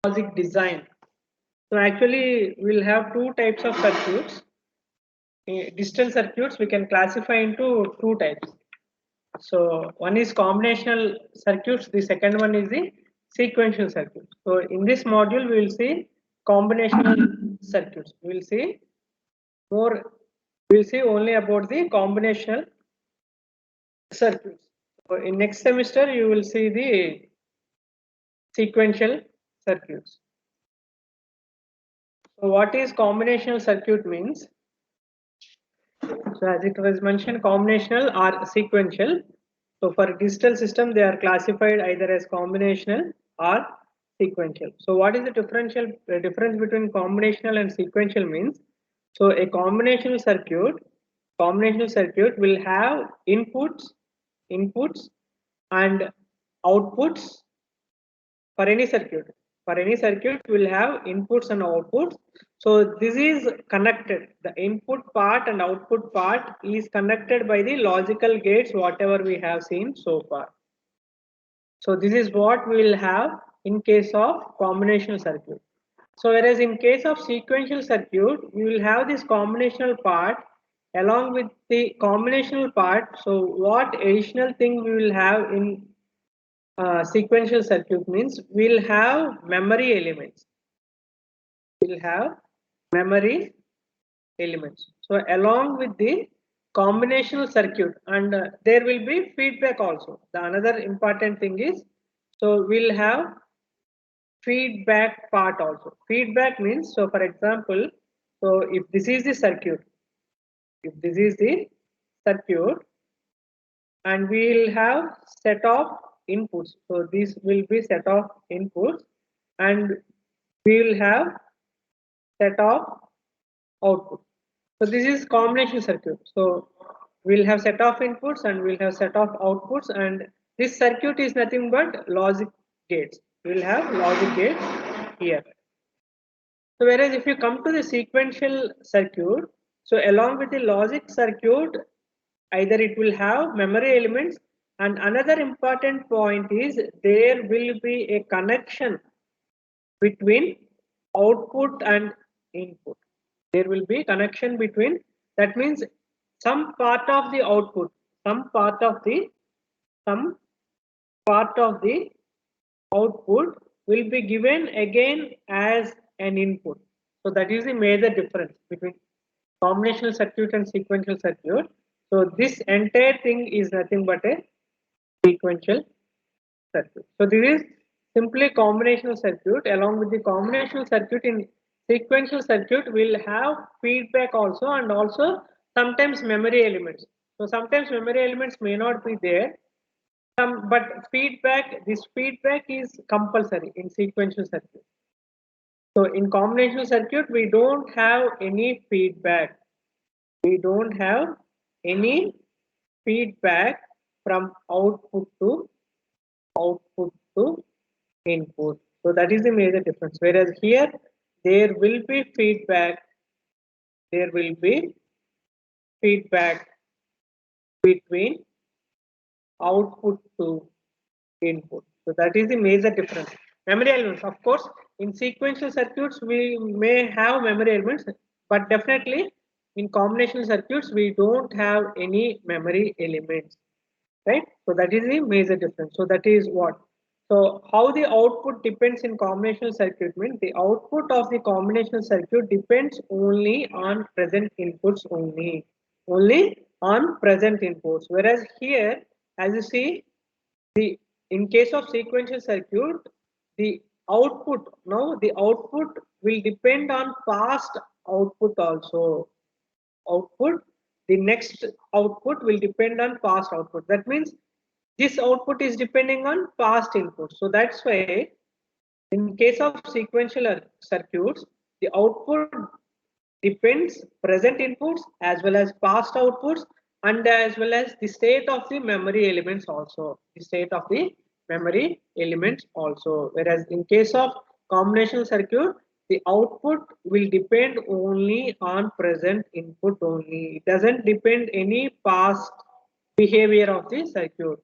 logic design. So actually we'll have two types of circuits. Digital circuits we can classify into two types. So one is combinational circuits, the second one is the sequential circuits. So in this module we will see combinational circuits. We will see more, we will see only about the combinational circuits. So in next semester you will see the sequential circuits. So what is combinational circuit means? So as it was mentioned, combinational or sequential. So for digital system, they are classified either as combinational or sequential. So what is the difference between combinational and sequential means? So a combinational circuit will have inputs and outputs for any circuit. For any circuit will have inputs and outputs. So this is connected. The input part and output part is connected by the logical gates, whatever we have seen so far. So this is what we will have in case of combinational circuit. So whereas in case of sequential circuit, we will have this combinational part along with the combinational part. So what additional thing we will have in sequential circuit means we'll have memory elements. We'll have memory elements. So along with the combinational circuit, and there will be feedback also. The another important thing is, so we'll have feedback part also. Feedback means, so for example, so if this is the circuit, if this is the circuit, and we'll have set of inputs. So this will be set of inputs, and we will have set of output. So this is combination circuit. So we'll have set of inputs and we'll have set of outputs, and this circuit is nothing but logic gates. We'll have logic gates here. So whereas if you come to the sequential circuit, so along with the logic circuit, either it will have memory elements, and another important point is there will be a connection between output and input. There will be connection between, that means some part of the output, some part of the some part of the output will be given again as an input. So that is the major difference between combinational circuit and sequential circuit. So this entire thing is nothing but a sequential circuit. So this is simply combinational circuit. Along with the combinational circuit, in sequential circuit will have feedback also, and also sometimes memory elements. So sometimes memory elements may not be there. But this feedback is compulsory in sequential circuit. So in combinational circuit, we don't have any feedback. We don't have any feedback from output to input. So that is the major difference. Whereas here there will be feedback. There will be feedback between output to input. So that is the major difference. Memory elements, of course, in sequential circuits we may have memory elements, but definitely in combinational circuits we don't have any memory elements, right? So that is the major difference. So that is what. So how the output depends in combinational circuit means the output of the combinational circuit depends only on present inputs only on present inputs. Whereas here, as you see, the in case of sequential circuit, the output will depend on past output also. Output, the next output will depend on past output. That means this output is depending on past input. So that's why in case of sequential circuits, the output depends present inputs as well as past outputs, and as well as the state of the memory elements also. The state of the memory elements also. Whereas in case of combinational circuit, the output will depend only on present input only. It doesn't depend any past behavior of the circuit.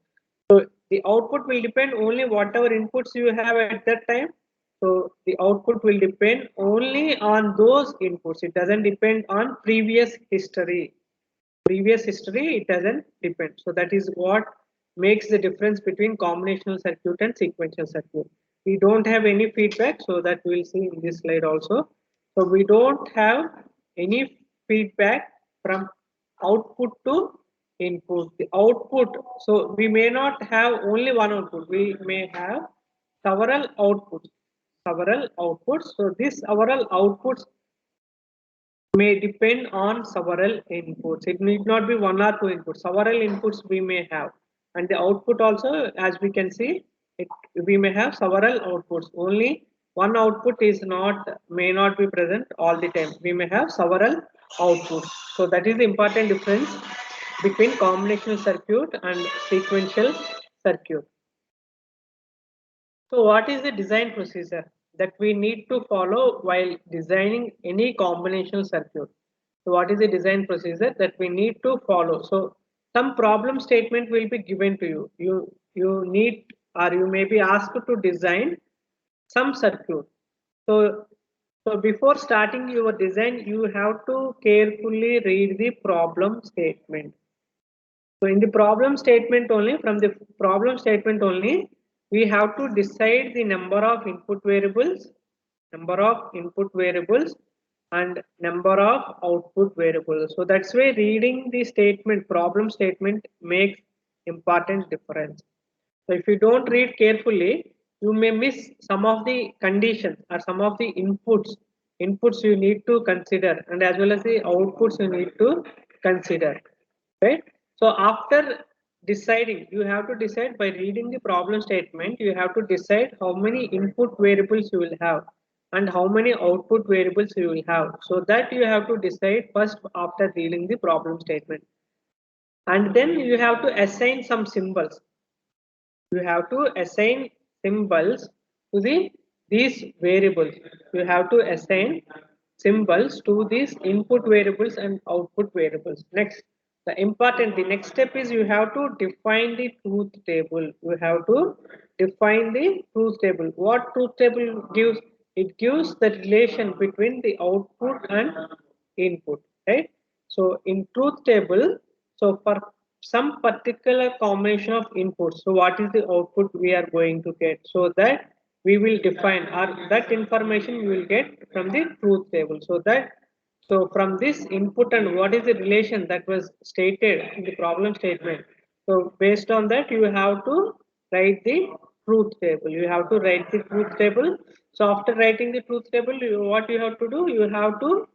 So the output will depend only whatever inputs you have at that time. So the output will depend only on those inputs. It doesn't depend on previous history. Previous history, it doesn't depend. So that is what makes the difference between combinational circuit and sequential circuit. We don't have any feedback, so that we'll see in this slide also. So we don't have any feedback from output to input. The output, so we may not have only one output. We may have several outputs. Several outputs. So these several outputs may depend on several inputs. It need not be one or two inputs. Several inputs we may have, and the output also, as we can see, we may have several outputs. Only one output is not may not be present all the time. We may have several outputs. So that is the important difference between combinational circuit and sequential circuit. So what is the design procedure that we need to follow while designing any combinational circuit? So what is the design procedure that we need to follow? So some problem statement will be given to you. You need, or you may be asked to design some circuit. So before starting your design, you have to carefully read the problem statement. So in the problem statement only, from the problem statement only, we have to decide the number of input variables, and number of output variables. So that's why reading the statement, problem statement makes important difference. So if you don't read carefully, you may miss some of the conditions or some of the inputs you need to consider, and as well as the outputs you need to consider, right? So after deciding, you have to decide by reading the problem statement, you have to decide how many input variables you will have and how many output variables you will have. So that you have to decide first after reading the problem statement. And then you have to assign some symbols. You have to assign symbols to these variables. You have to assign symbols to these input variables and output variables. Next, the next step is you have to define the truth table. You have to define the truth table. What truth table gives? It gives the relation between the output and input, right? So in truth table, so for some particular combination of inputs, so what is the output we are going to get? So that we will define, or that information we will get from the truth table. So from this input and what is the relation that was stated in the problem statement. So based on that, you have to write the truth table. You have to write the truth table. So after writing the truth table, what you have to do? You have to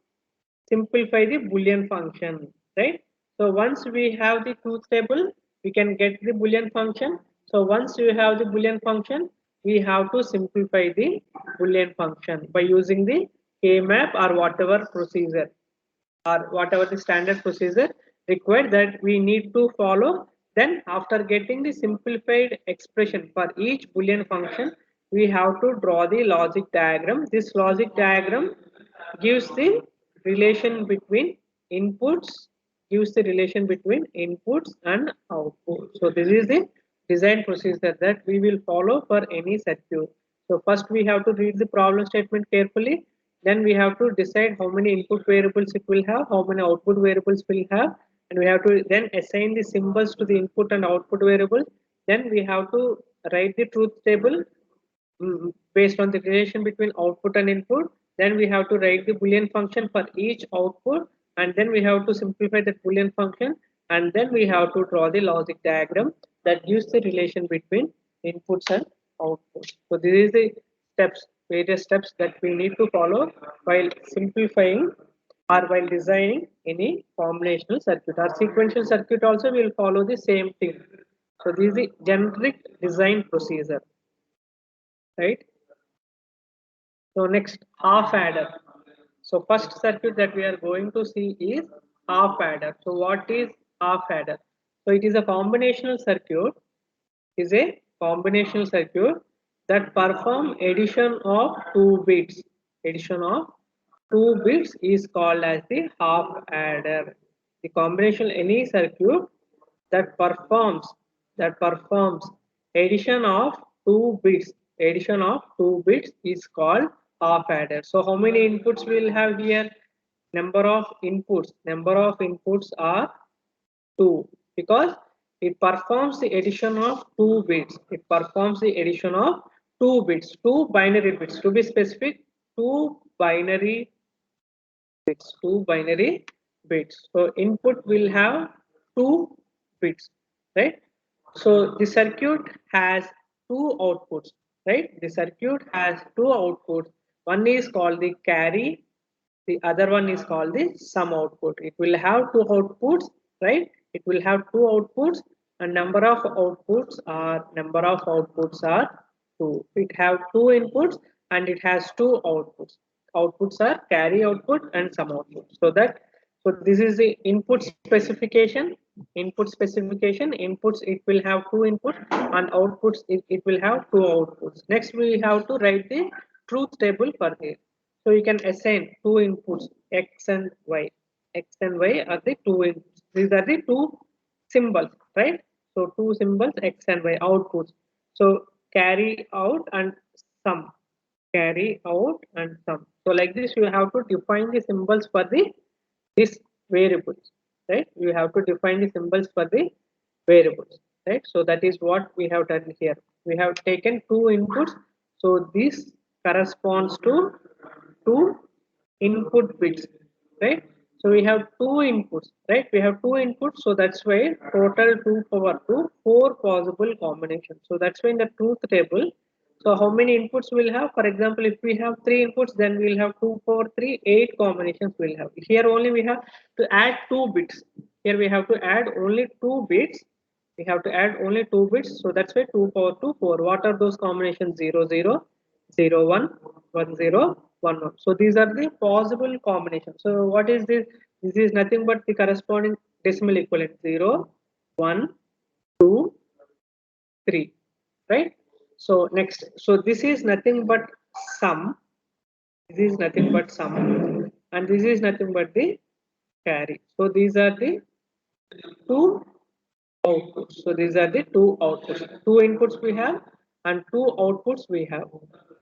simplify the Boolean function, right? So once we have the truth table, we can get the Boolean function. So once you have the Boolean function, we have to simplify the Boolean function by using the K-map or whatever procedure or whatever the standard procedure required that we need to follow. Then after getting the simplified expression for each Boolean function, we have to draw the logic diagram. This logic diagram gives the relation between inputs, and outputs. So this is the design procedure that we will follow for any circuit. So first we have to read the problem statement carefully. Then we have to decide how many input variables it will have, how many output variables will have, and we have to then assign the symbols to the input and output variables. Then we have to write the truth table based on the relation between output and input. Then we have to write the Boolean function for each output, and then we have to simplify the Boolean function, and then we have to draw the logic diagram that gives the relation between inputs and outputs. So this is the various steps that we need to follow while simplifying or while designing any combinational circuit. Or sequential circuit also will follow the same thing. So this is the generic design procedure, right? So next, half adder. So first circuit that we are going to see is half adder. So what is half adder? So it is a combinational circuit. Is a combinational circuit that perform addition of two bits. Addition of two bits is called as the half adder. The combination any circuit that performs addition of two bits addition of 2 bits is called half adder. So how many inputs we'll have here? Number of inputs are 2, because it performs the addition of 2 bits. It performs the addition of 2 bits, 2 binary bits. To be specific, 2 binary bits, 2 binary bits. So input will have 2 bits, right? So the circuit has 2 outputs, right? The circuit has 2 outputs. One is called the carry, the other one is called the sum output. It will have 2 outputs, right? It will have 2 outputs, and number of outputs are 2. It have 2 inputs and it has 2 outputs. Outputs are carry output and sum output. So this is the input specification. Inputs, it will have 2 inputs, and outputs, it will have 2 outputs. Next we have to write the truth table for this. So you can assign 2 inputs, x and y. X and y are the 2 inputs. These are the 2 symbols, right? So 2 symbols, x and y outputs. So carry out and sum. Carry out and sum. So like this, you have to define the symbols for this variables, right? You have to define the symbols for the variables, right? So that is what we have done here. We have taken 2 inputs. So this corresponds to 2 input bits, right? So we have 2 inputs, right? We have 2 inputs, so that's why total 2 power 2, 4 possible combinations. So that's why in the truth table, so how many inputs we'll have? For example, if we have 3 inputs, then we'll have 2 power 3, 8 combinations we'll have. Here only we have to add 2 bits. Here we have to add only 2 bits. We have to add only 2 bits. So that's why 2 power 2, 4. What are those combinations? 0, 0, 0, 1, 1, 0, 1, 1. So these are the possible combinations. So what is this? This is nothing but the corresponding decimal equivalent. 0, 1, 2, 3, right? So next, so this is nothing but sum. This is nothing but sum, and this is nothing but the carry. So these are the 2 outputs. So these are the 2 outputs. 2 inputs we have and 2 outputs we have.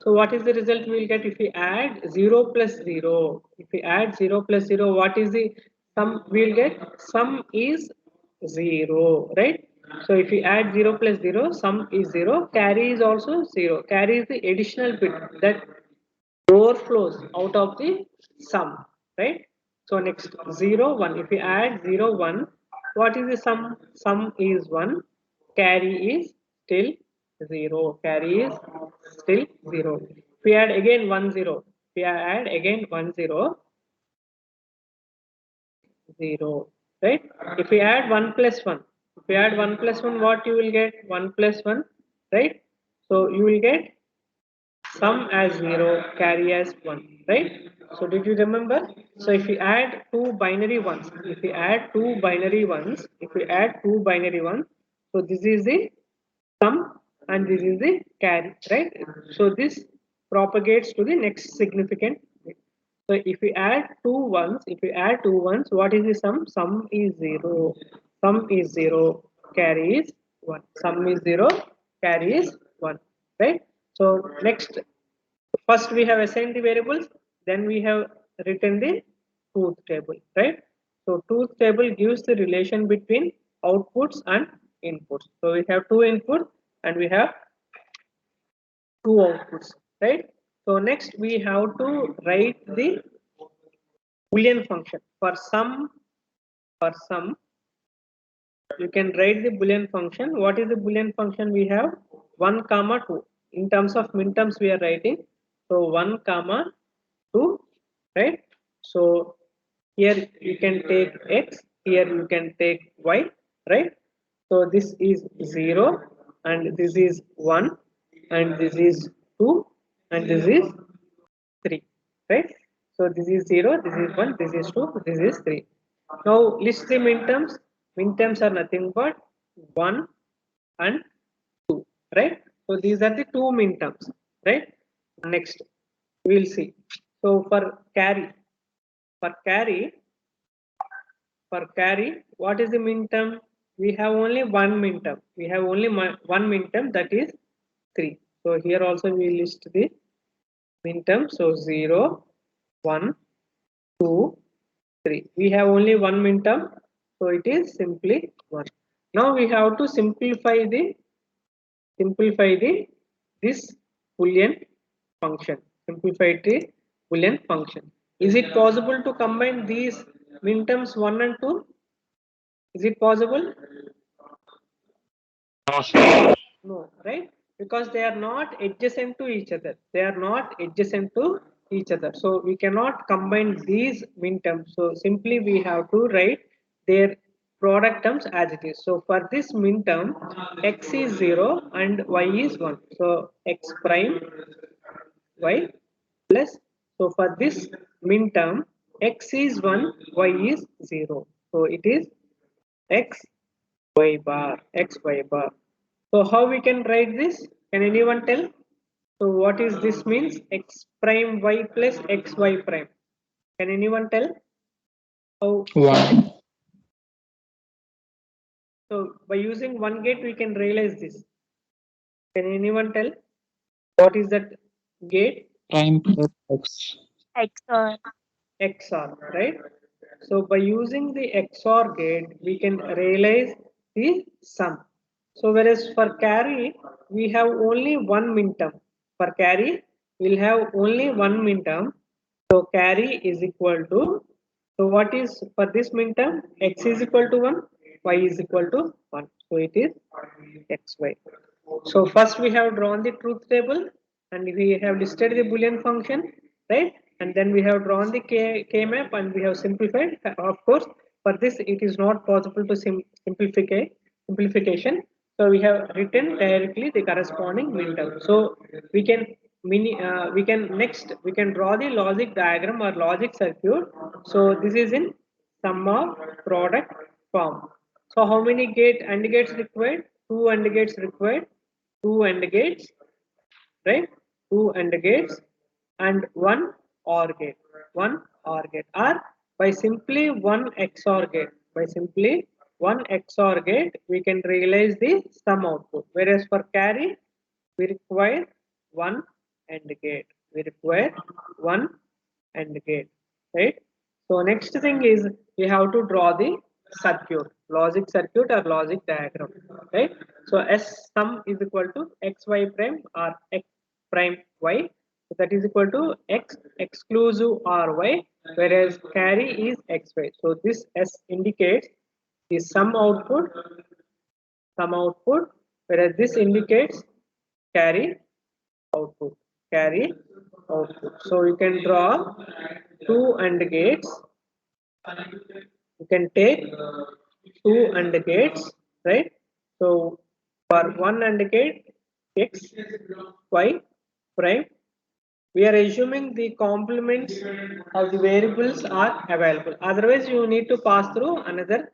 So what is the result we will get if we add 0 plus 0? If we add 0 plus 0, what is the sum we will get? Sum is 0, right? So if we add 0 plus 0, sum is 0. Carry is also 0. Carry is the additional bit that overflows out of the sum, right? So next 0, 1. If we add 0, 1, what is the sum? Sum is 1. Carry is still 0. Carry is still 0. If we add again 1, 0. If we add again 1, 0, 0, right? If we add 1 plus 1, if we add 1 plus 1, what you will get? 1 plus 1, right? So you will get sum as 0, carry as 1, right? So did you remember? So if we add 2 binary ones, if we add 2 binary ones, so this is the sum and this is the carry, right? So this propagates to the next significant bit. So if we add 2 ones, what is the sum? Sum is 0. Sum is 0. Carry is 1. Sum is 0. Carry is 1. Right? So next, first we have assigned the variables, then we have written the truth table. Right? So truth table gives the relation between outputs and inputs. So we have 2 inputs and we have 2 outputs. Right? So next we have to write the Boolean function. For sum, you can write the Boolean function. What is the Boolean function? We have 1 comma 2. In terms of minterms we are writing. So 1 comma 2, right? So here you can take x, here you can take y, right? So this is 0 and this is 1 and this is 2 and this is 3, right? So this is 0, this is 1, this is 2, this is 3. Now list the minterms. Minterms are nothing but 1 and 2, right? So these are the 2 minterms, right? Next, we will see. So for carry, what is the minterm? We have only one minterm. We have only one minterm, that is 3. So here also we list the minterm. So 0, 1, 2, 3. We have only one minterm, so it is simply 1. Now we have to simplify this Boolean function. Simplify the Boolean function. Is it possible to combine these minterms 1 and 2? Is it possible? No, sir. No, right? Because they are not adjacent to each other. They are not adjacent to each other. So we cannot combine these minterms. So simply we have to write their product terms as it is. So for this minterm, x is 0 and y is 1. So x prime y plus. So for this minterm, x is 1, y is 0. So it is x y bar, x y bar. So how we can write this? Can anyone tell? So what is this means? X prime y plus x y prime. Can anyone tell? How? 1. So by using one gate we can realize this. Can anyone tell? What is that gate? Prime plus x. XOR. XOR, right? So by using the XOR gate, we can realize the sum. So whereas for carry, we have only one minterm. For carry, we'll have only one minterm. So carry is equal to, so what is for this minterm? X is equal to 1, Y is equal to 1. So it is XY. So first we have drawn the truth table and we have listed the Boolean function, right? And then we have drawn the K map and we have simplified. Of course, for this it is not possible to simplification. So we have written directly the corresponding minterm. So we can we can draw the logic diagram or logic circuit. So this is in sum of product form. So how many AND gates required? Two AND gates required. Two AND gates, right? Two AND gates and one OR gate. One OR gate. Or by simply one XOR gate. By simply one XOR gate, we can realize the sum output. Whereas for carry, we require one AND gate. We require one AND gate, right? So next thing is we have to draw the circuit, logic circuit or logic diagram, right? So S sum is equal to xy prime or x prime y. So that is equal to x exclusive ry, whereas carry is xy. So this S indicates the sum output, whereas this indicates carry output, carry output. So you can draw two AND gates. You can take two AND gates, right? So for one AND gate, x, y prime, we are assuming the complements of the variables are available. Otherwise, you need to pass through another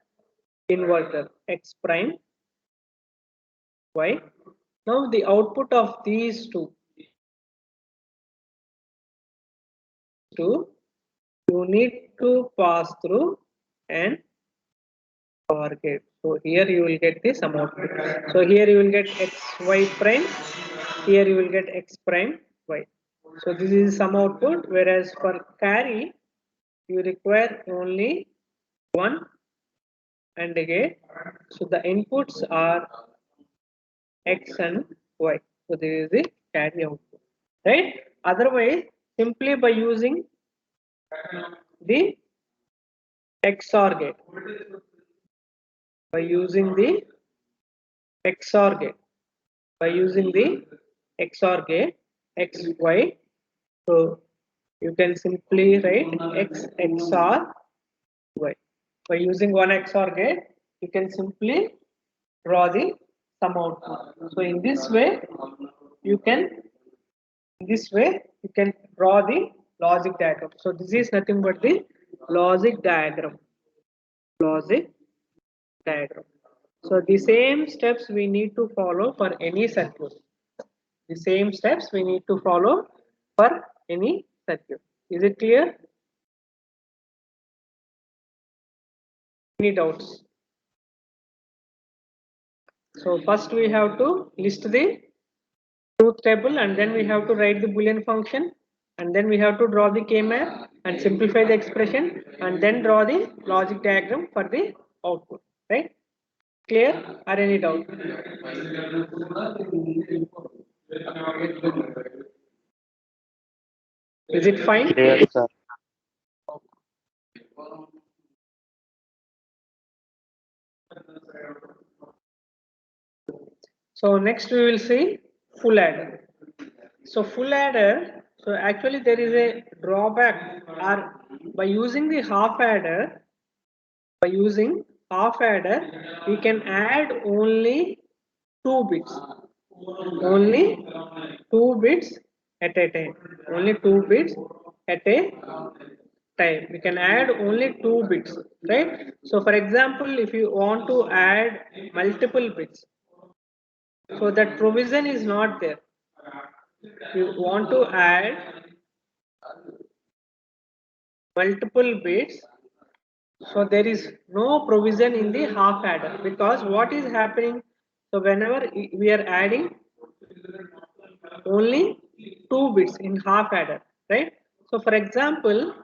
inverter, x prime, y. Now the output of these two, you need to pass through an OR gate. So here you will get the sum output. So here you will get x y prime. Here you will get x prime y. So this is sum output. Whereas for carry, you require only one AND gate. So the inputs are x and y. So this is the carry output, right? Otherwise, simply by using the XOR gate, by using the XOR gate, by using the XOR gate, x, y. So you can simply write x XOR y. By using one XOR gate, you can simply draw the sum output. So in this way, you can draw the logic diagram. So this is nothing but the logic diagram. Logic diagram. So the same steps we need to follow for any circuit. The same steps we need to follow for any circuit. Is it clear? Any doubts? So first we have to list the truth table, and then we have to write the Boolean function, and then we have to draw the K-map and simplify the expression, and then draw the logic diagram for the output, right? Clear or any doubt? Is it fine? Clear, sir. So next we will see full adder. So full adder, so actually there is a drawback, or by using the half adder, we can add only 2 bits. Only 2 bits at a time. Only 2 bits at a time. We can add only 2 bits, right? So for example, if you want to add multiple bits, so that provision is not there. You want to add multiple bits, so there is no provision in the half adder, because what is happening, so whenever we are adding only 2 bits in half adder, right? So for example,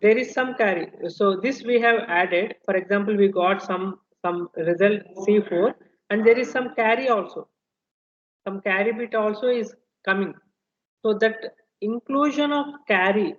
there is some carry, so this we have added, for example, we got some result C4, and there is some carry also, some carry bit also is coming. So that inclusion of carry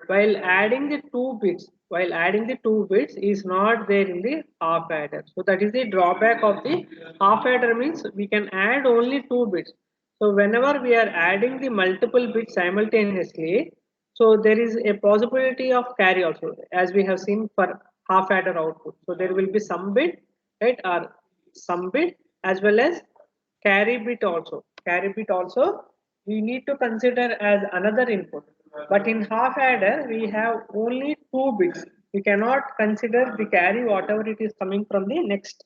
while adding the 2 bits is not there in the half adder. So that is the drawback of the half adder, means we can add only 2 bits. So whenever we are adding the multiple bits simultaneously, so there is a possibility of carry also, as we have seen for half adder output. So there will be some bit, right, or some bit, as well as carry bit also. Carry bit also we need to consider as another input. But in half adder, we have only 2 bits. We cannot consider the carry whatever it is coming from the next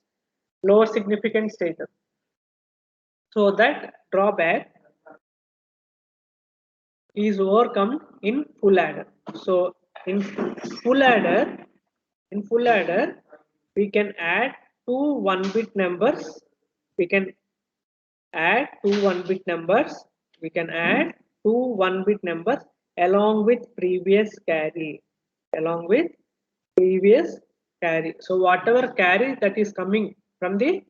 lower significant status. So that drawback is overcome in full adder. So in full adder, we can add 2 1-bit numbers. We can add 2 1-bit numbers. We can add 2 1-bit numbers along with previous carry. Along with previous carry. So whatever carry that is coming from the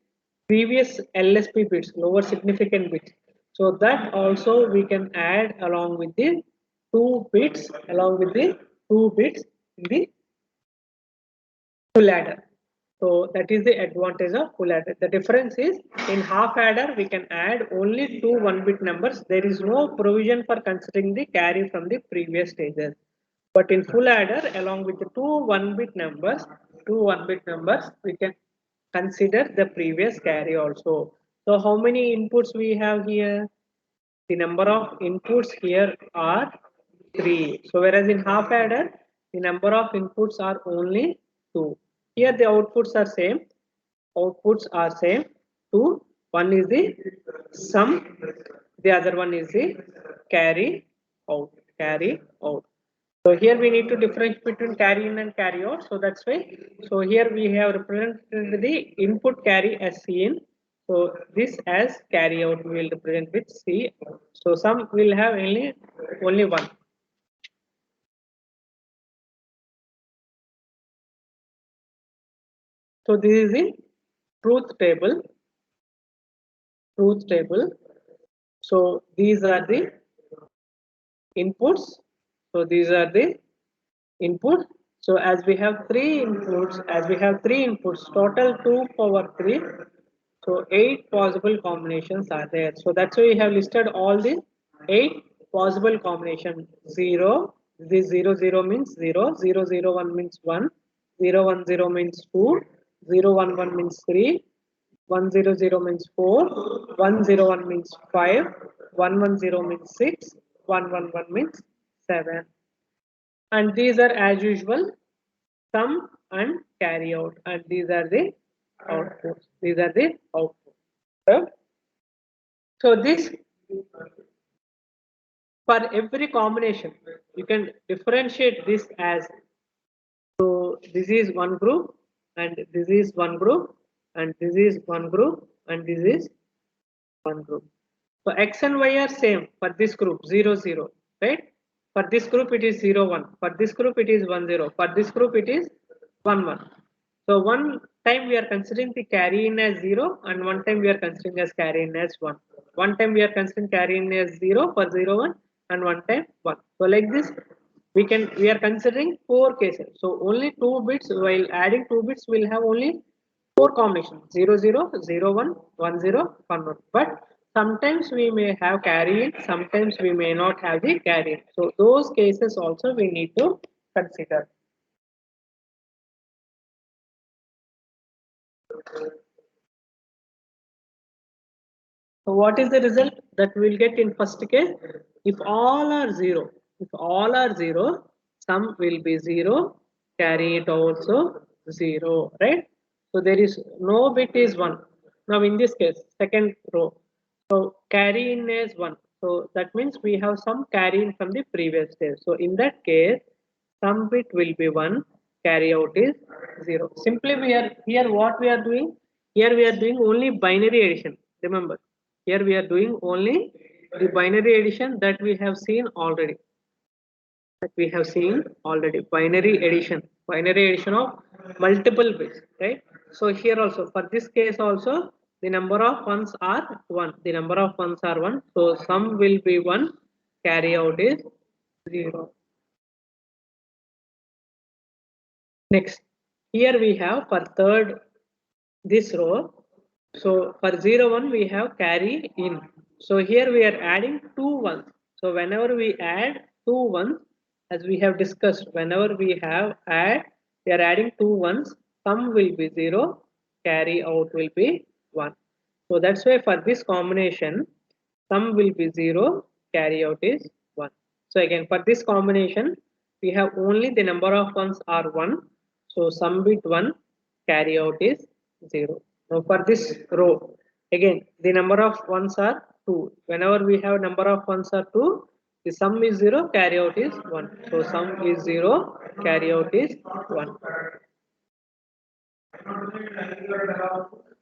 previous LSP bits, lower significant bits. So that also we can add along with the 2 bits, in the full adder. So that is the advantage of full adder. The difference is in half adder we can add only 2 1-bit numbers. There is no provision for considering the carry from the previous stages. But in full adder, along with the 2 1-bit numbers, we can consider the previous carry also. So how many inputs we have here? The number of inputs here are 3. So whereas in half adder, the number of inputs are only 2. Here the outputs are same. 2. One is the sum, the other one is the carry out. So here we need to differentiate between carry in and carry out. So that's why. So here we have represented the input carry as C in. So this as carry out we will represent with C. So some will have only one. So this is the truth table. So these are the inputs. So these are the inputs. So as we have three inputs, total 2 power 3. So 8 possible combinations are there. So that's why we have listed all the 8 possible combinations. 0, this 0 0 means 0, 0 0 1 means 1, 0 1 0 means 2, 0 1 1 means 3, 1 0 0 means 4, 1 0 1 means 5, 1 1 0 means 6, 1 1 1 means 7. And these are as usual sum and carry out, and these are the outputs. So this, for every combination you can differentiate this as, so this is one group, and this is one group, and this is one group, and this is one group. So X and Y are same for this group 0 0, right? For this group it is 0 1. For this group it is 1 0. For this group it is 1 1. So one time we are considering the carry in as 0 and one time we are considering as carry in as 1. One time we are considering carry in as 0 for 0 1 and one time 1. So like this we are considering 4 cases. So only 2 bits, while adding 2 bits we'll have only 4 combinations 0 0 0 1 1 0 1 1. But sometimes we may have carry in, sometimes we may not have the carry in. So those cases also we need to consider. So what is the result that we will get in first case? If all are 0, if all are 0, sum will be 0, carry it also 0, right? So there is no bit is 1. Now in this case, second row, so carry in is 1. So that means we have some carry in from the previous stage. So in that case, some bit will be 1, carry out is 0. Simply we are here what we are doing? Here we are doing only binary addition. Remember, here we are doing only the binary addition that we have seen already. Binary addition of multiple bits, right? So here also for this case also the number of ones are 1. The number of ones are 1. So sum will be 1, carry out is 0. Next, here we have for third this row. So for 0 1 we have carry in. So here we are adding 2 ones. So whenever we add 2 ones, as we have discussed, whenever we are adding 2 ones, sum will be 0, carry out will be 1. So that's why for this combination, sum will be 0, carry out is 1. So again for this combination, we have only the number of ones are 1. So sum bit 1, carry out is 0. Now for this row, again the number of ones are 2. Whenever we have number of ones are 2, the sum is 0, carry out is 1. So sum is 0, carry out is 1.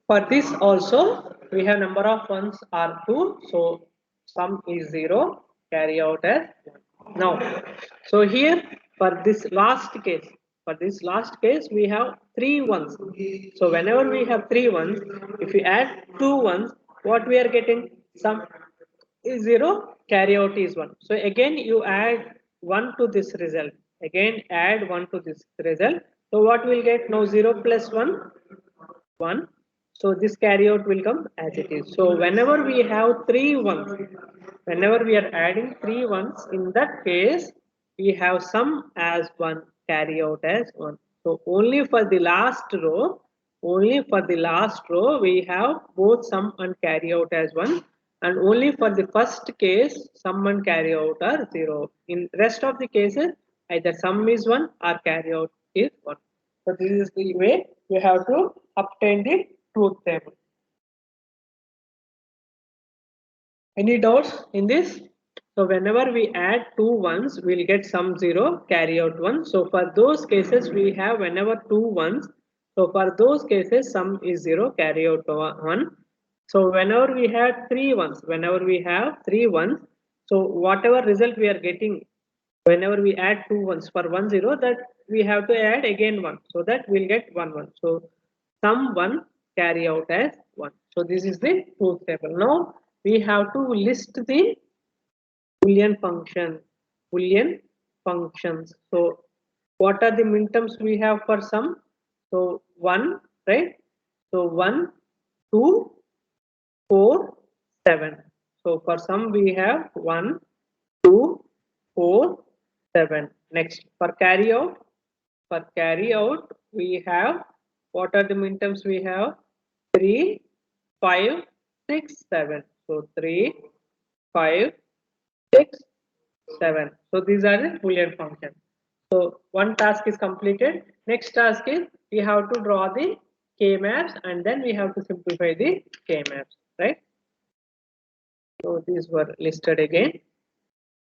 For this also, we have number of ones are 2. So sum is 0, carry out as 1. Now, so here for this last case, we have 3 ones. So whenever we have 3 ones, if we add 2 ones, what we are getting? Sum is 0, carry out is 1. So again you add 1 to this result. Again add 1 to this result. So what we'll get now? 0 plus 1, 1. So this carry out will come as it is. So whenever we have 3 ones, whenever we are adding 3 ones, in that case we have sum as 1, carry out as 1. So only for the last row, we have both sum and carry out as 1, and only for the first case sum and carry out are 0. In rest of the cases either sum is 1 or carry out is 1. So this is the way you have to obtain the truth table. Any doubts in this? So whenever we add 2 ones, we'll get sum 0, carry out 1. So for those cases we have whenever 2 ones, so for those cases sum is 0, carry out 1. So whenever we have 3 ones, so whatever result we are getting, whenever we add 2 ones for 1 0, that we have to add again 1, so that we'll get 1 1. So sum 1, carry out as 1. So this is the truth table. Now we have to list the Boolean functions. So what are the minterms we have for sum? So 1, right? So 1, 2, 4, 7. So for sum we have 1, 2, 4, 7. Next for carry out, we have, what are the minterms we have? 3, 5, 6, 7. So 3, 5, 6, 7. So these are the Boolean functions. So one task is completed. Next task is we have to draw the K-maps and then we have to simplify the K-maps, right? So these were listed again.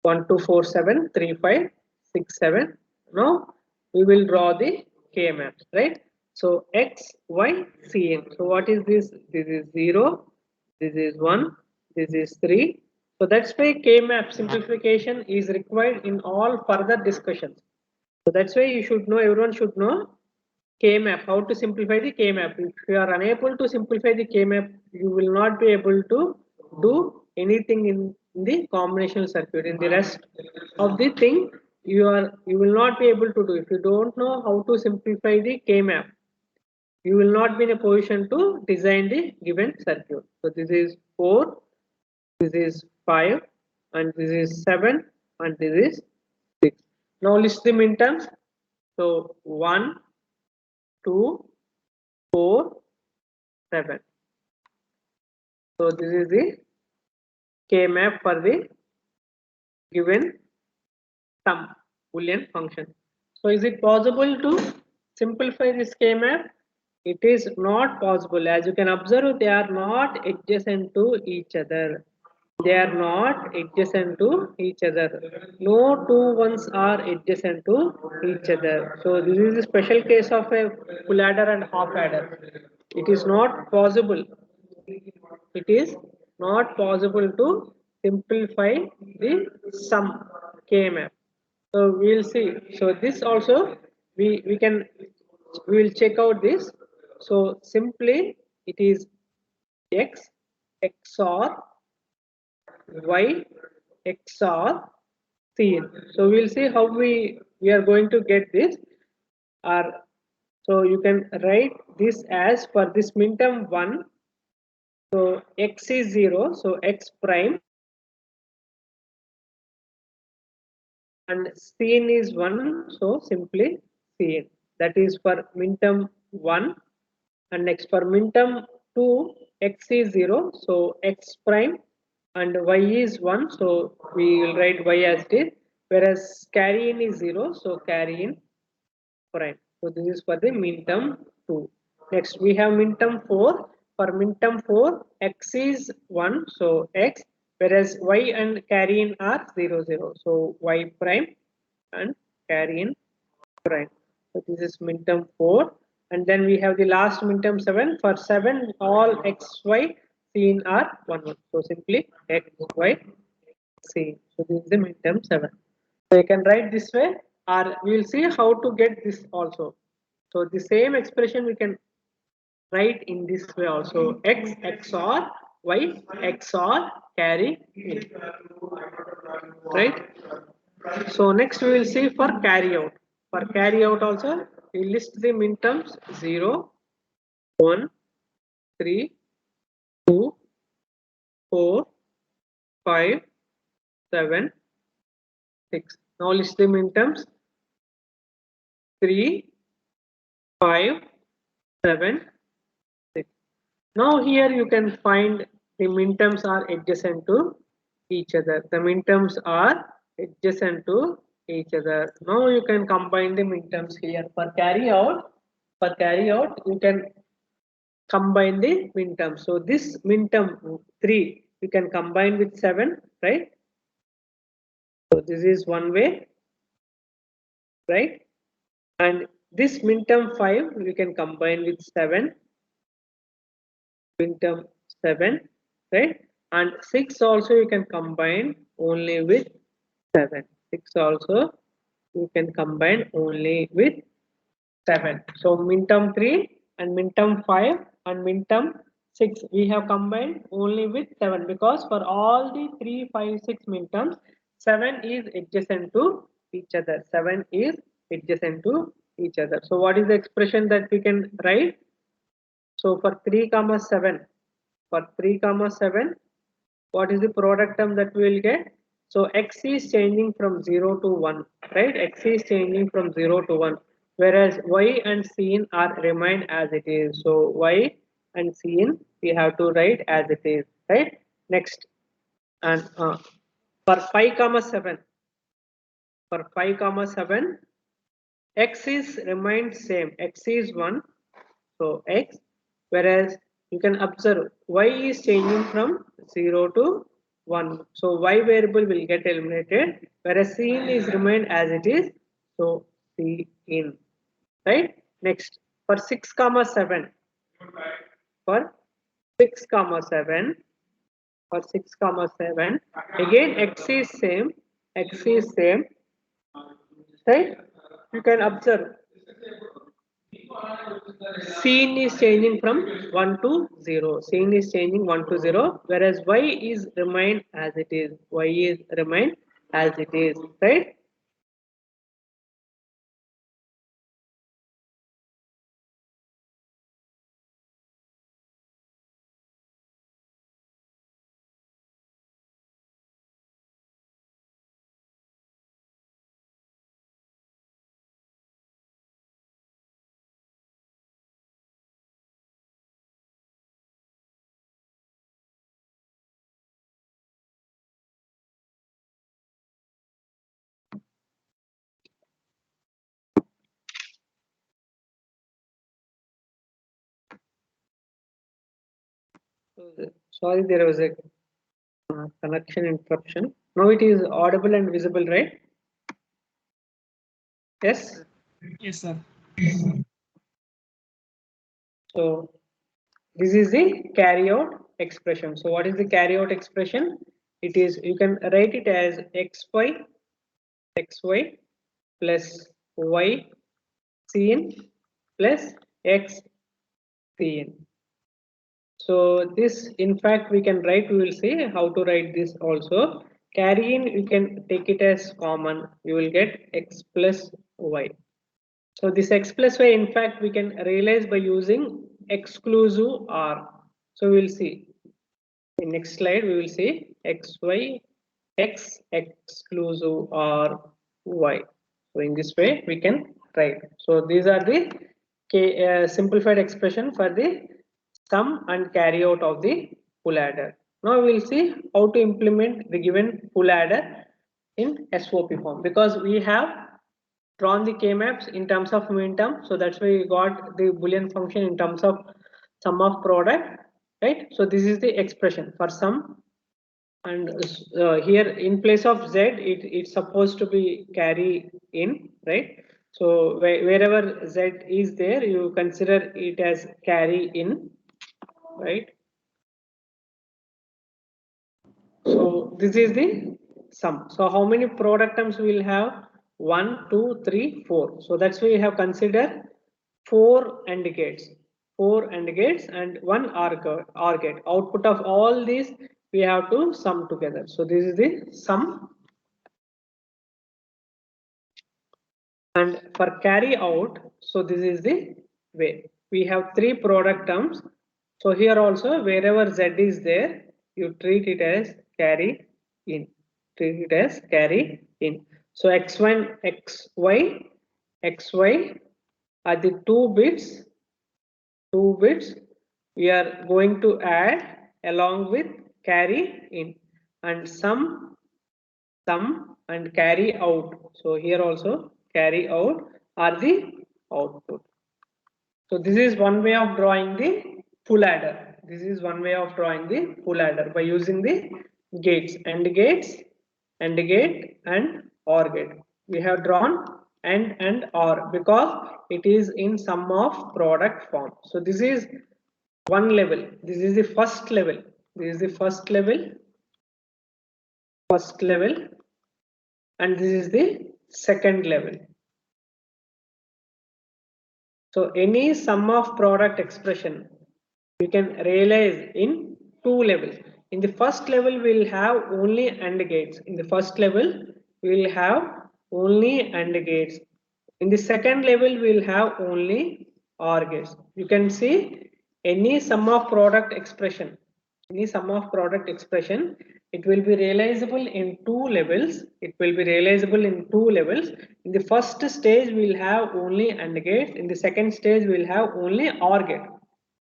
1, 2, 4, 7, 3, 5, 6, 7. Now we will draw the K-maps, right? So X, Y, C, N. So what is this? This is 0. This is 1. This is 3. So that's why K-map simplification is required in all further discussions. So that's why you should know, everyone should know K-map, how to simplify the K-map. If you are unable to simplify the K-map, you will not be able to do anything in the combinational circuit. In the rest of the thing, you will not be able to do. If you don't know how to simplify the K-map, you will not be in a position to design the given circuit. So this is 4, this is 5, and this is 7, and this is 6. Now list the minterms. So 1, 2, 4, 7. So this is the K-map for the given sum Boolean function. So is it possible to simplify this K-map? It is not possible. As you can observe, they are not adjacent to each other. They are not adjacent to each other. No two ones are adjacent to each other. So this is a special case of a full adder and half adder. It is not possible. It is not possible to simplify the sum K-map. So we will see. So this also we will check out this. So simply it is x XOR y XOR cn. So we'll see how we are going to get this. Or so you can write this as for this minterm 1. So x is 0. So x prime and cn is 1. So simply cn. That is for minterm 1. And next for minterm 2, x is 0. So x prime and y is 1. So we will write y as it is. Whereas carry in is 0. So carry in prime. So this is for the minterm 2. Next we have minterm 4. For minterm 4, x is 1. So x. Whereas y and carry in are 0, 0. So y prime and carry in prime. So this is minterm 4. And then we have the last minterm 7. For 7, all x, y seen are 1, 1. So simply x, y, seen. So this is the minterm 7. So you can write this way, or we will see how to get this also. So the same expression we can write in this way also. X XOR y XOR carry in. Right? So next we will see for carry out. For carry out also, we list the minterms 0, 1, 3, 2, 4, 5, 7, 6. Now list the minterms 3, 5, 7, 6. Now here you can find the minterms are adjacent to each other. The minterms are adjacent to each other. Now you can combine the minterms here. For carry out, you can combine the minterms. So this minterm 3 you can combine with 7, right? So this is one way, right? And this minterm 5 you can combine with 7, minterm 7, right? And 6 also you can combine only with 7. 6 also you can combine only with 7. So minterm 3 and minterm 5 and minterm 6 we have combined only with 7, because for all the 3, 5, 6 minterms 7 is adjacent to each other. 7 is adjacent to each other. So what is the expression that we can write? So for 3 comma 7, for 3 comma 7, what is the product term that we will get? So x is changing from 0 to 1, right? X is changing from 0 to 1, whereas y and cn are remain as it is. So y and cn we have to write as it is, right? Next, and for 5 comma 7, for 5 comma 7, x is remained same. X is 1, so x, whereas you can observe y is changing from 0 to 1. So y variable will get eliminated, whereas cin is remained as it is. So cin, right? Next, for 6 comma 7, for 6 comma 7, for 6 comma 7. Again x is same, right? You can observe scene is changing from 1 to 0. Scene is changing 1 to 0, whereas y is remain as it is. Y is remain as it is, right? Sorry, there was a connection interruption. Now it is audible and visible, right? Yes. Yes, sir. So this is the carry out expression. So what is the carry out expression? It is, you can write it as xy plus y cn plus x cn. So this, in fact, we can write, we will see how to write this also. Carry in, you can take it as common. You will get x plus y. So this x plus y, in fact, we can realize by using exclusive or. So we will see. In next slide, we will see x, y, x exclusive or y. So in this way, we can write. So these are the simplified expression for the sum and carry out of the full adder. Now we will see how to implement the given full adder in SOP form, because we have drawn the k-maps in terms of mean term. So that's why we got the Boolean function in terms of sum of product, right? So this is the expression for sum, and here in place of z, it's supposed to be carry in, right? So wherever z is there, you consider it as carry in, right? So this is the sum. So how many product terms we will have? 1, 2, 3, 4. So that's why we have considered 4 AND gates. 4 AND gates and 1 OR gate. Output of all these we have to sum together. So this is the sum. And for carry out, so this is the way. We have 3 product terms. So here also, wherever z is there, you treat it as carry in. Treat it as carry in. So x1, xy are the 2 bits. 2 bits we are going to add along with carry in, and sum and carry out. So here also carry out are the output. So this is one way of drawing the full adder. This is one way of drawing the full adder by using the gates, AND gate and OR gate. We have drawn and OR because it is in sum of product form. So this is one level. This is the first level. This is the first level, and this is the second level. So any sum of product expression we can realize in 2 levels. In the first level, we will have only AND gates. In the first level, we will have only AND gates. In the second level, we will have only OR gates. You can see any sum of product expression. Any sum of product expression, it will be realizable in 2 levels. It will be realizable in 2 levels. In the first stage, we will have only AND gates. In the second stage, we will have only OR gate.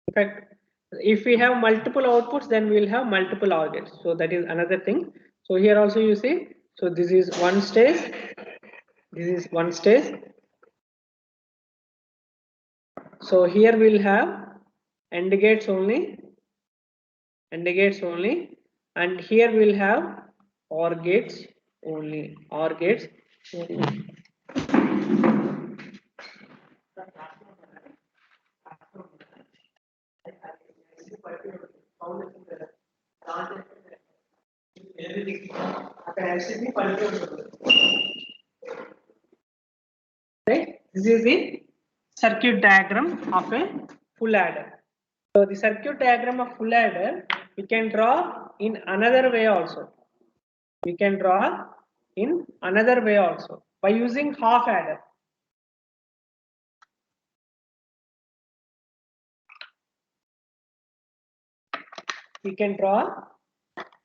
In fact, if we have multiple outputs, then we will have multiple OR gates. So that is another thing. So here also you see, so this is one stage. This is one stage. So here we will have AND gates only, and here we will have OR gates only, OR gates only. Right? This is the circuit diagram of a full adder. So the circuit diagram of full adder we can draw in another way also. We can draw in another way also by using half adder. We can draw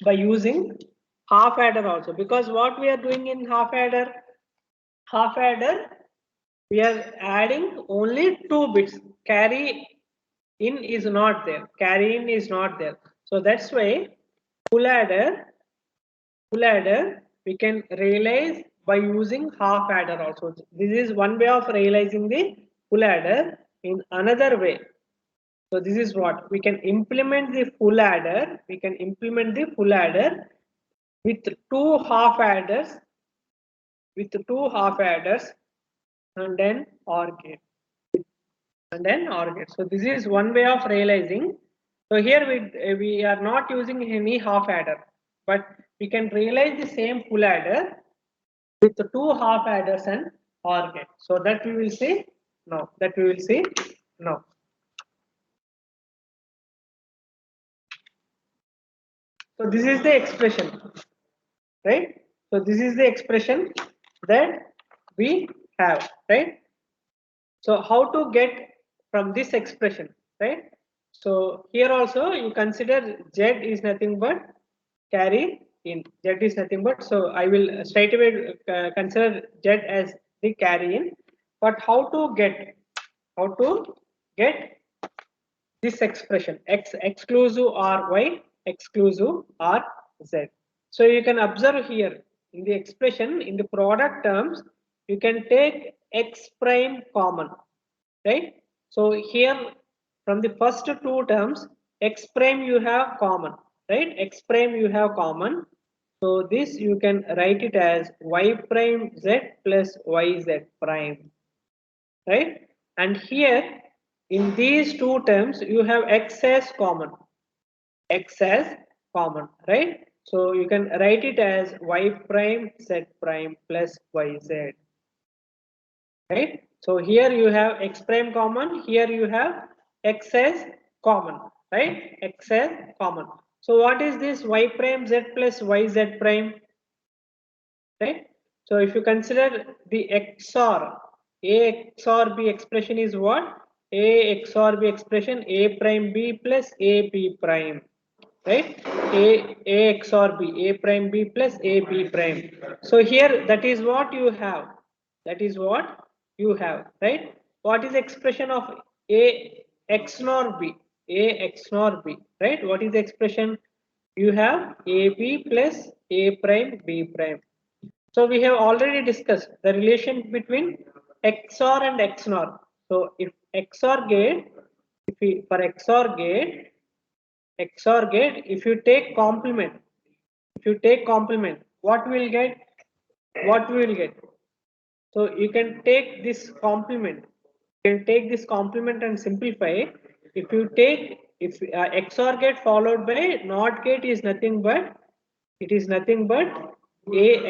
by using half adder also, because what we are doing in half adder, we are adding only 2 bits. Carry in is not there. Carry in is not there. So that's why full adder we can realize by using half adder also. This is one way of realizing the full adder. In another way, so this is what we can implement the full adder. We can implement the full adder with two half adders, and then OR gate, So this is one way of realizing. So here we are not using any half adder, but we can realize the same full adder with the 2 half adders and OR gate. So that we will see now. So this is the expression, right? So this is the expression that we have, right? So how to get from this expression, right? So here also you consider Z is nothing but carry in. Z is nothing but, so I will straight away consider Z as the carry in. But how to get this expression X exclusive or Y exclusive or Z? So you can observe here in the expression, in the product terms, you can take X prime common, right? So here from the first 2 terms, X prime you have common, right? X prime you have common. So this you can write it as Y prime Z plus YZ prime, right? And here in these 2 terms, you have X as common, right? So you can write it as Y prime Z prime plus YZ, right? So here you have X prime common, here you have X as common, right? X as common. So what is this Y prime Z plus YZ prime, right? So if you consider the XOR, A XOR B expression is what? A XOR B expression, A prime B plus AB prime, right? A XOR B, A prime B plus AB prime. So here that is what you have. Right? What is the expression of A XOR B? A XOR B, right? What is the expression? You have AB plus A prime B prime. So we have already discussed the relation between XOR and XNOR. So if XOR gate, for XOR gate, if you take complement, what we will get? So you can take this complement. And simplify. If XOR gate followed by NOT gate is nothing but A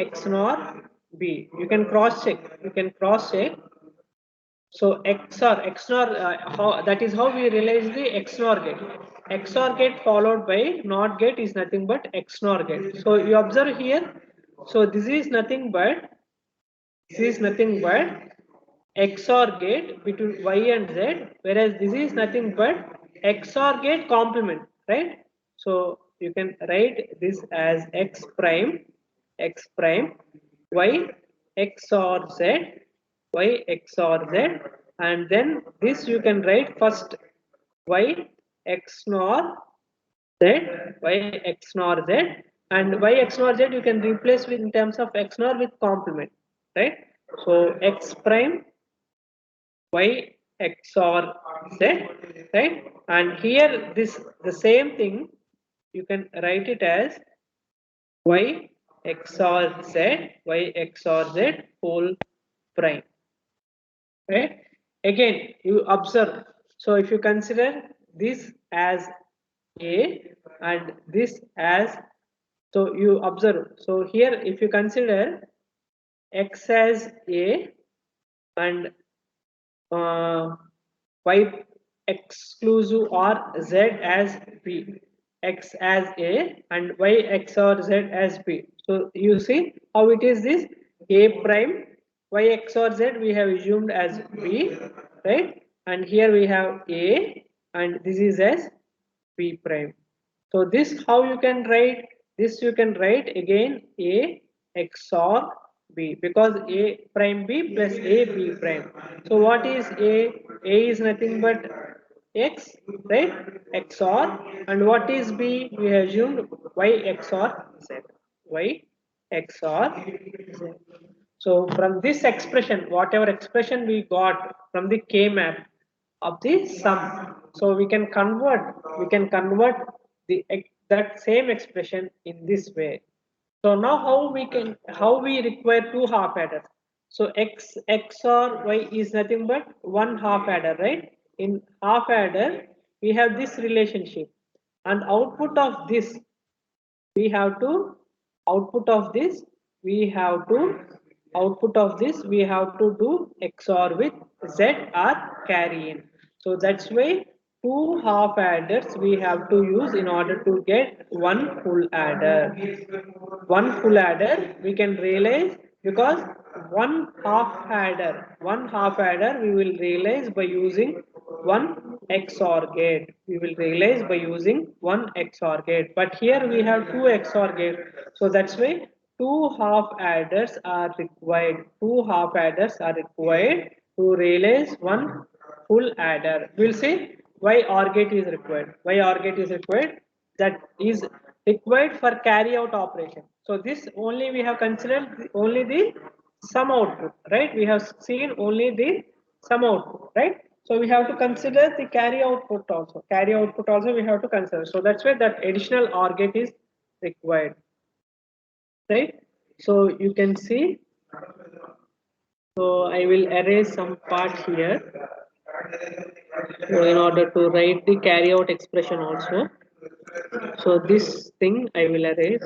XNOR B. You can cross check. So that is how we realize the XNOR gate. XOR gate followed by NOT gate is nothing but XNOR gate. So you observe here. So this is nothing but XOR gate between Y and Z, whereas this is nothing but XOR gate complement, right? So you can write this as X prime, Y XOR Z, and then this you can write first Y XNOR Z, and Y XNOR Z you can replace with in terms of XNOR with complement, right? So X prime Y XOR Z, right? And here the same thing you can write it as Y XOR Z whole prime, right? Again you observe. So if you consider this as A and this as So you observe. So here, if you consider x as a and y exclusive or z as b, x as a and y xor z as b. So you see how it is this a prime y xor z we have assumed as b, right? And here we have a and this is as b prime. So this how you can write, this you can write again a xor b, because a prime b plus a b prime. So what is a? A is nothing but x, right? XOR, and what is b? We assumed y XOR z. Y XOR z. So from this expression, whatever expression we got from the K map of the sum, so we can convert the that same expression in this way. So now how we require two half adders. So x or y is nothing but one half adder, right? In half adder we have this relationship, and we have to output of this we have to output of this we have to do XOR with Z or carry in. So that's why two half adders we have to use in order to get one full adder. One full adder we can realize because one half adder we will realize by using one XOR gate. We will realize by using one XOR gate. But here we have two XOR gate. So that's why two half adders are required. Two half adders are required to realize one full adder. We'll see why OR gate is required. Why OR gate is required? That is required for carry out operation. So this only we have considered only the sum output, right? We have seen only the sum output, right? So we have to consider the carry output also. Carry output also we have to consider. So that's why that additional OR gate is required, right? So you can see. So I will erase some part here. So in order to write the carry out expression also. So this thing I will erase.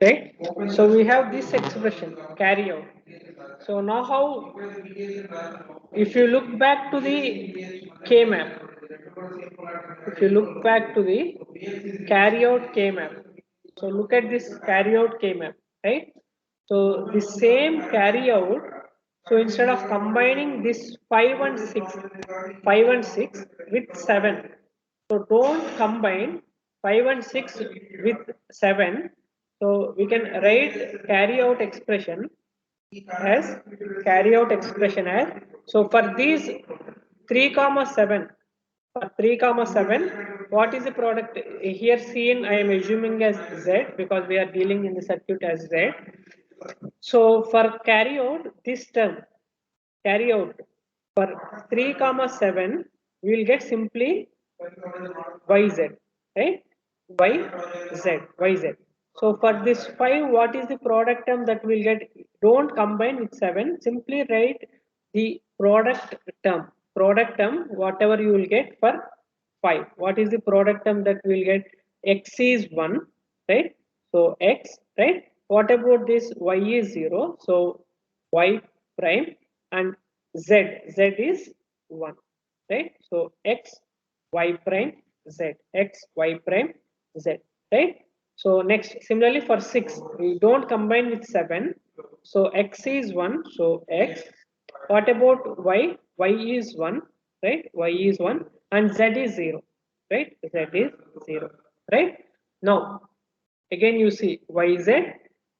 Right? So we have this expression carry out. So now how, if you look back to the K map, if you look back to the carry out K map, so look at this carry out K map, right? So the same carry out, so instead of combining this 5 and 6 with 7, so don't combine 5 and 6 with 7. So we can write as carry out expression as, so for these 3 comma 7, for 3 comma 7, what is the product here seen? I am assuming as Z because we are dealing in the circuit as Z. So for carry out this term, carry out for 3 comma 7 we will get simply yz, right? Yz. So for this 5, what is the product term that we'll get? Don't combine with 7, simply write the product term whatever you will get for 5. What is the product term that we'll get? X is 1, right? So x, right? What about this? Y is 0, so y prime, and z is 1, right? So x y prime z, x y prime z, right? So next, similarly for 6 we don't combine with 7, so x is 1, so x. What about y? Y is 1, right? Y is 1, and z is 0, right? Z is 0, right? Now again you see yz.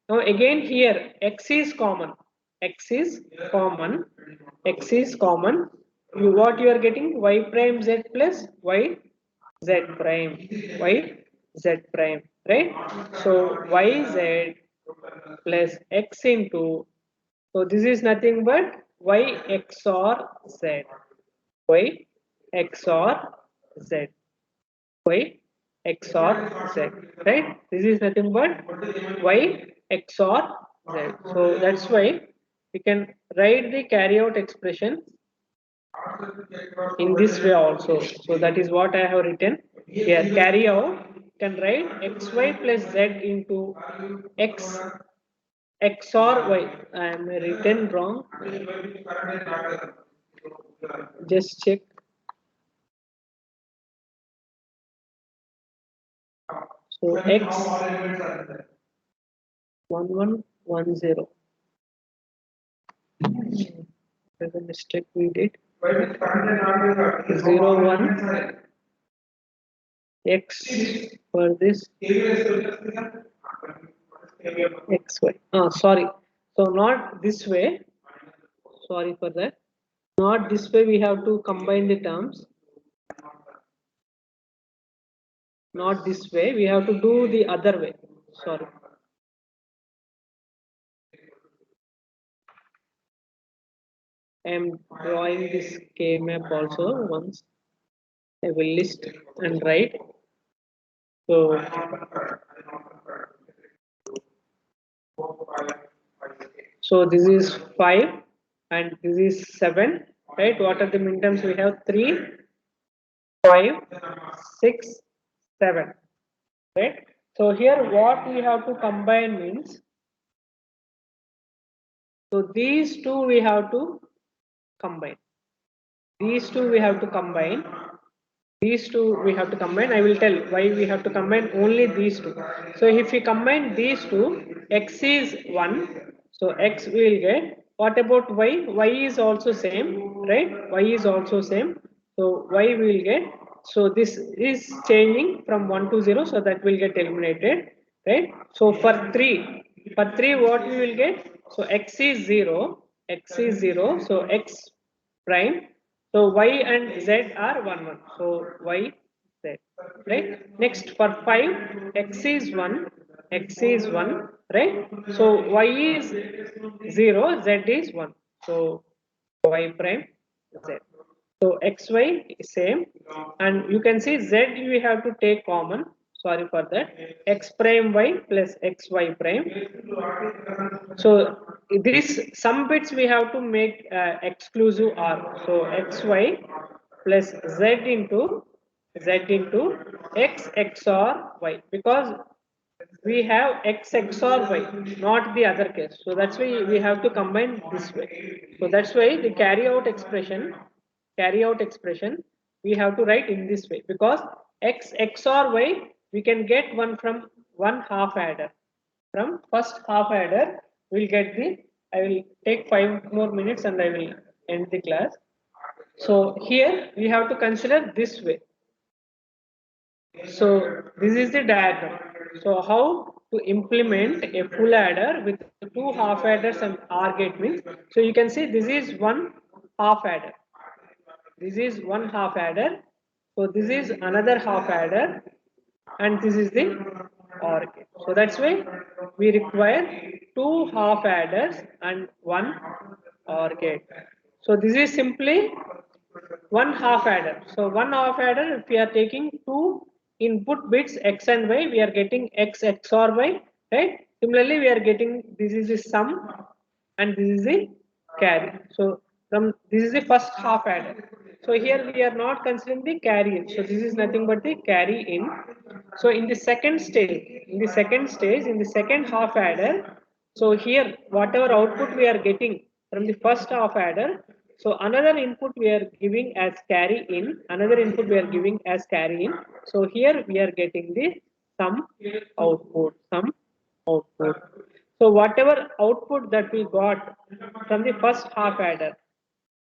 Now again here x is common, x is common, x is common. What you are getting? Y prime z plus y z prime, y z prime, right? So yz plus x into, so this is nothing but y XOR z, Y XOR Z. Y XOR Z. Right? This is nothing but Y XOR Z. So that's why we can write the carry out expression in this way also. So that is what I have written here. Carry out can write xy plus z into x XOR y. I am written wrong. Just check. So x 1110. There's a mistake we did. 01 x for this xy. Sorry. So not this way. Sorry for that. Not this way. We have to combine the terms. Not this way. We have to do the other way. Sorry. I am drawing this K map also once. I will list and write. So this is 5 and this is 7, right? What are the minterms we have? 3, 5, 6, 7, right? So here what we have to combine means, so these two we have to combine. These two we have to combine. These two we have to combine. I will tell why we have to combine only these two. So if we combine these two, x is 1. So x we will get. What about y? Y is also same, right? Y is also same. So y we will get. So this is changing from 1 to 0. So that will get eliminated, right? So for 3 what we will get? So x is 0. X is 0. So x prime. So y and z are 1 1. So y z, right? Next for 5, x is 1, x is 1, right? So y is 0, z is 1. So y prime z. So xy is same, and you can see z we have to take common. Sorry for that. X prime y plus xy prime. So this some bits we have to make exclusive or. So xy plus z into x XOR y, because we have x XOR y, not the other case. So that's why we have to combine this way. So that's why the carry out expression we have to write in this way, because x XOR y we can get one from one half adder. From first half adder we'll get the, I will take 5 more minutes and I will end the class. So here we have to consider this way. So this is the diagram. So how to implement a full adder with two half adders and OR gate means. So you can see this is one half adder. This is one half adder. So this is another half adder, and this is the OR gate. So that's why we require two half adders and one OR gate. So this is simply one half adder. So one half adder, if we are taking two input bits x and y, we are getting x XOR y, right? Similarly, we are getting, this is the sum and this is the carry. So from this is the first half adder. So here we are not considering the carry in. So this is nothing but the carry in. So in the second stage, in the second half adder, so here whatever output we are getting from the first half adder, so another input we are giving as carry in, another input we are giving as carry in. So here we are getting the sum output. So whatever output that we got from the first half adder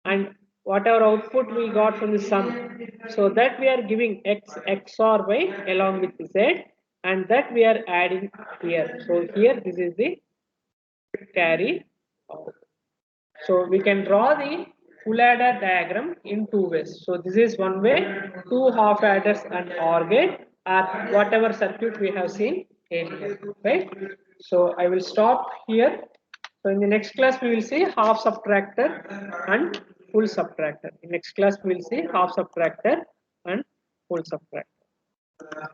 and whatever output we got from the sum, so that we are giving x XOR y along with z, and that we are adding here. So here this is the carry out. So we can draw the full adder diagram in two ways. So this is one way, two half adders and OR gate, or whatever circuit we have seen earlier, right? So I will stop here. So in the next class we will see half subtractor and full subtractor. In next class, we'll see half subtractor and full subtractor.